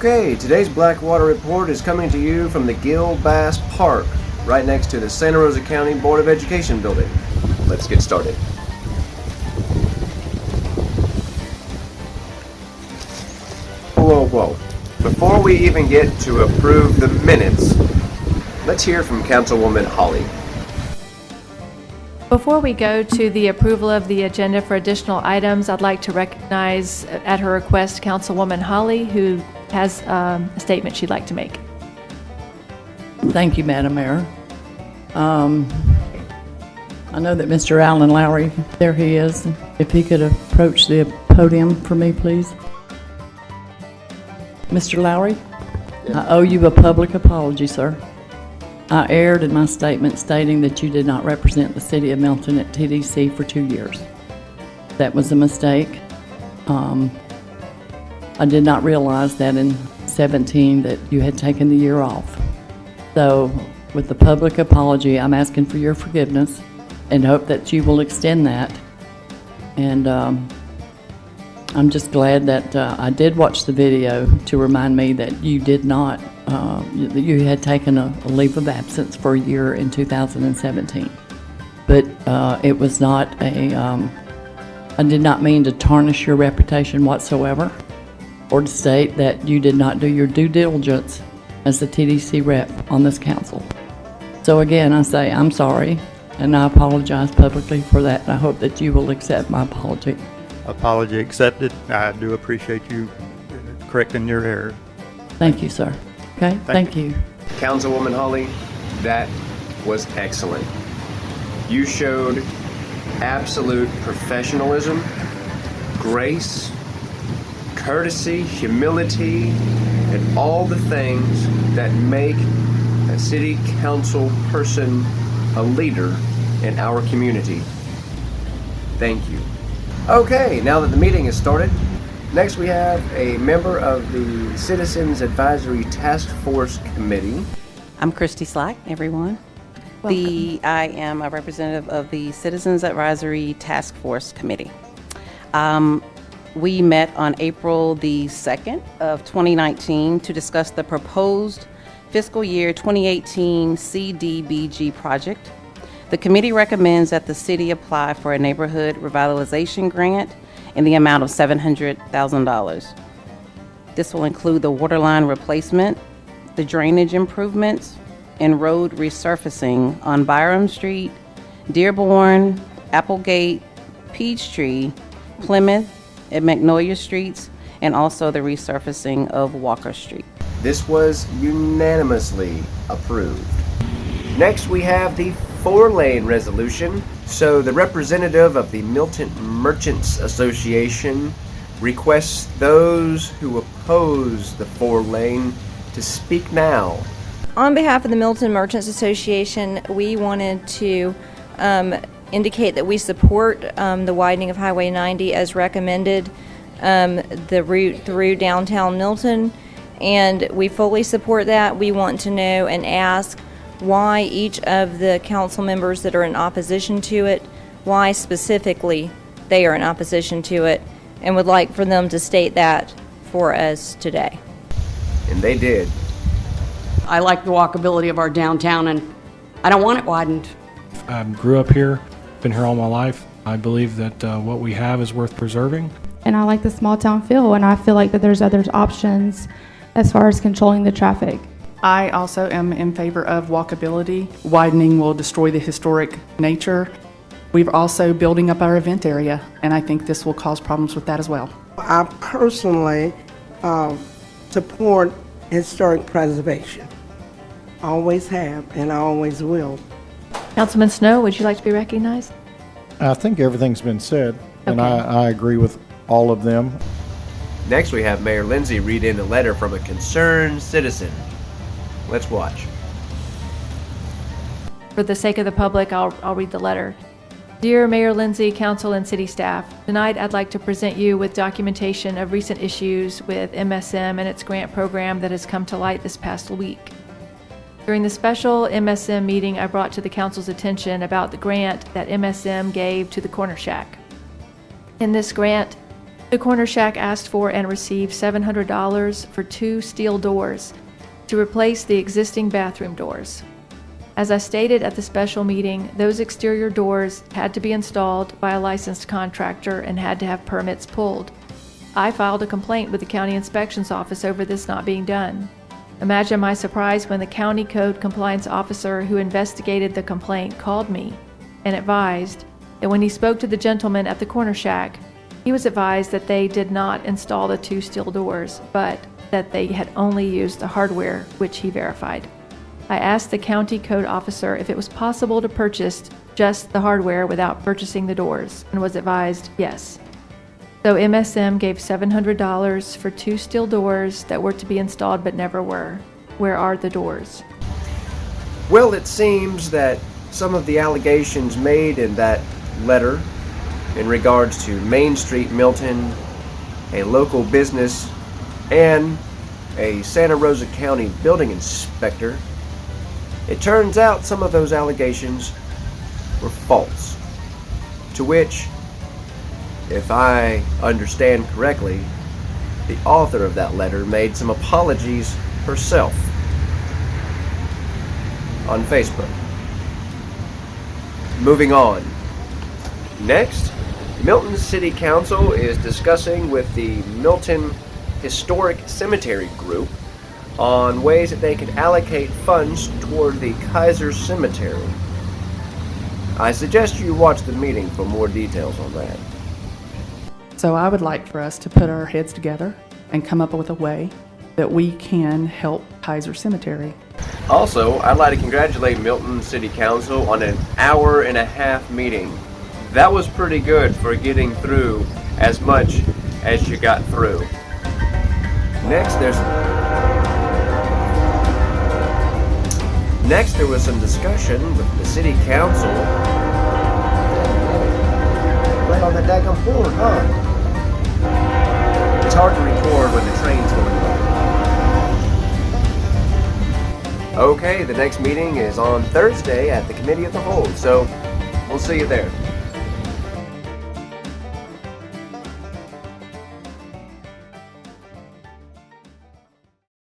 Okay, today's Blackwater report is coming to you from the Gill Bass Park, right next to the Santa Rosa County Board of Education building. Let's get started. Whoa. Before we even get to approve the minutes, let's hear from Councilwoman Holly. Before we go to the approval of the agenda for additional items, I'd like to recognize, at her request, Councilwoman Holly, who has a statement she'd like to make. Thank you, Madam Mayor. I know that Mr. Alan Lowry, there he is. If he could approach the podium for me, please. Mr. Lowry, I owe you a public apology, sir. I erred in my statement stating that you did not represent the City of Milton at TDC for 2 years. That was a mistake. I did not realize that in 17 that you had taken the year off. So, with the public apology, I'm asking for your forgiveness and hope that you will extend that. And I'm just glad that I did watch the video to remind me that you did not, that you had taken a leave of absence for a year in 2017. But it was not I did not mean to tarnish your reputation whatsoever, or to state that you did not do your due diligence as the TDC rep on this council. So again, I say I'm sorry, and I apologize publicly for that, and I hope that you will accept my apology. Apology accepted. I do appreciate you correcting your error. Thank you, sir. Okay, thank you. Councilwoman Holly, that was excellent. You showed absolute professionalism, grace, courtesy, humility, and all the things that make a city council person a leader in our community. Thank you. Okay, now that the meeting has started, next we have a member of the Citizens Advisory Task Force Committee. I'm Christy Slack, everyone. I am a representative of the Citizens Advisory Task Force Committee. We met on April the 2nd of 2019 to discuss the proposed fiscal year 2018 CDBG project. The committee recommends that the city apply for a neighborhood revitalization grant in the amount of $700,000. This will include the water line replacement, the drainage improvements, and road resurfacing on Byram Street, Dearborn, Applegate, Peachtree, Plymouth, and Magnolia Streets, and also the resurfacing of Walker Street. This was unanimously approved. Next, we have the 4-lane resolution. So the representative of the Milton Merchants Association requests those who oppose the 4-lane to speak now. On behalf of the Milton Merchants Association, we wanted to indicate that we support the widening of Highway 90 as recommended, the route through downtown Milton, and we fully support that. We want to know and ask why each of the council members that are in opposition to it, why specifically they are in opposition to it, and would like for them to state that for us today. And they did. I like the walkability of our downtown, and I don't want it widened. I grew up here, been here all my life. I believe that what we have is worth preserving. And I like the small town feel, and I feel like that there's other options as far as controlling the traffic. I also am in favor of walkability. Widening will destroy the historic nature. We're also building up our event area, and I think this will cause problems with that as well. I personally support historic preservation. Always have, and I always will. Councilman Snow, would you like to be recognized? I think everything's been said, and Okay. I agree with all of them. Next, we have Mayor Lindsay read in a letter from a concerned citizen. Let's watch. For the sake of the public, I'll read the letter. Dear Mayor Lindsay, Council, and City staff, tonight I'd like to present you with documentation of recent issues with MSM and its grant program that has come to light this past week. During the special MSM meeting, I brought to the Council's attention about the grant that MSM gave to the Corner Shack. In this grant, The Corner Shack asked for and received $700 for 2 steel doors to replace the existing bathroom doors. As I stated at the special meeting, those exterior doors had to be installed by a licensed contractor and had to have permits pulled. I filed a complaint with the county inspections office over this not being done. Imagine my surprise when the county code compliance officer who investigated the complaint called me and advised that when he spoke to the gentleman at the Corner Shack, he was advised that they did not install the 2 steel doors, but that they had only used the hardware, which he verified. I asked the county code officer if it was possible to purchase just the hardware without purchasing the doors, and was advised yes. So MSM gave $700 for 2 steel doors that were to be installed but never were. Where are the doors? Well, it seems that some of the allegations made in that letter in regards to Main Street Milton, a local business, and a Santa Rosa County building inspector, it turns out some of those allegations were false. To which, if I understand correctly, the author of that letter made some apologies herself on Facebook. Moving on. Next, Milton City Council is discussing with the Milton Historic Cemetery Group on ways that they can allocate funds toward the Kaiser Cemetery. I suggest you watch the meeting for more details on that. So I would like for us to put our heads together and come up with a way that we can help Kaiser Cemetery. Also, I'd like to congratulate Milton City Council on an 1.5-hour meeting. That was pretty good for getting through as much as you got through. Next, there was some discussion with the City Council. Right on the daggum board, huh? It's hard to record when the train's going by. Okay, the next meeting is on Thursday at the Committee of the Whole, so we'll see you there.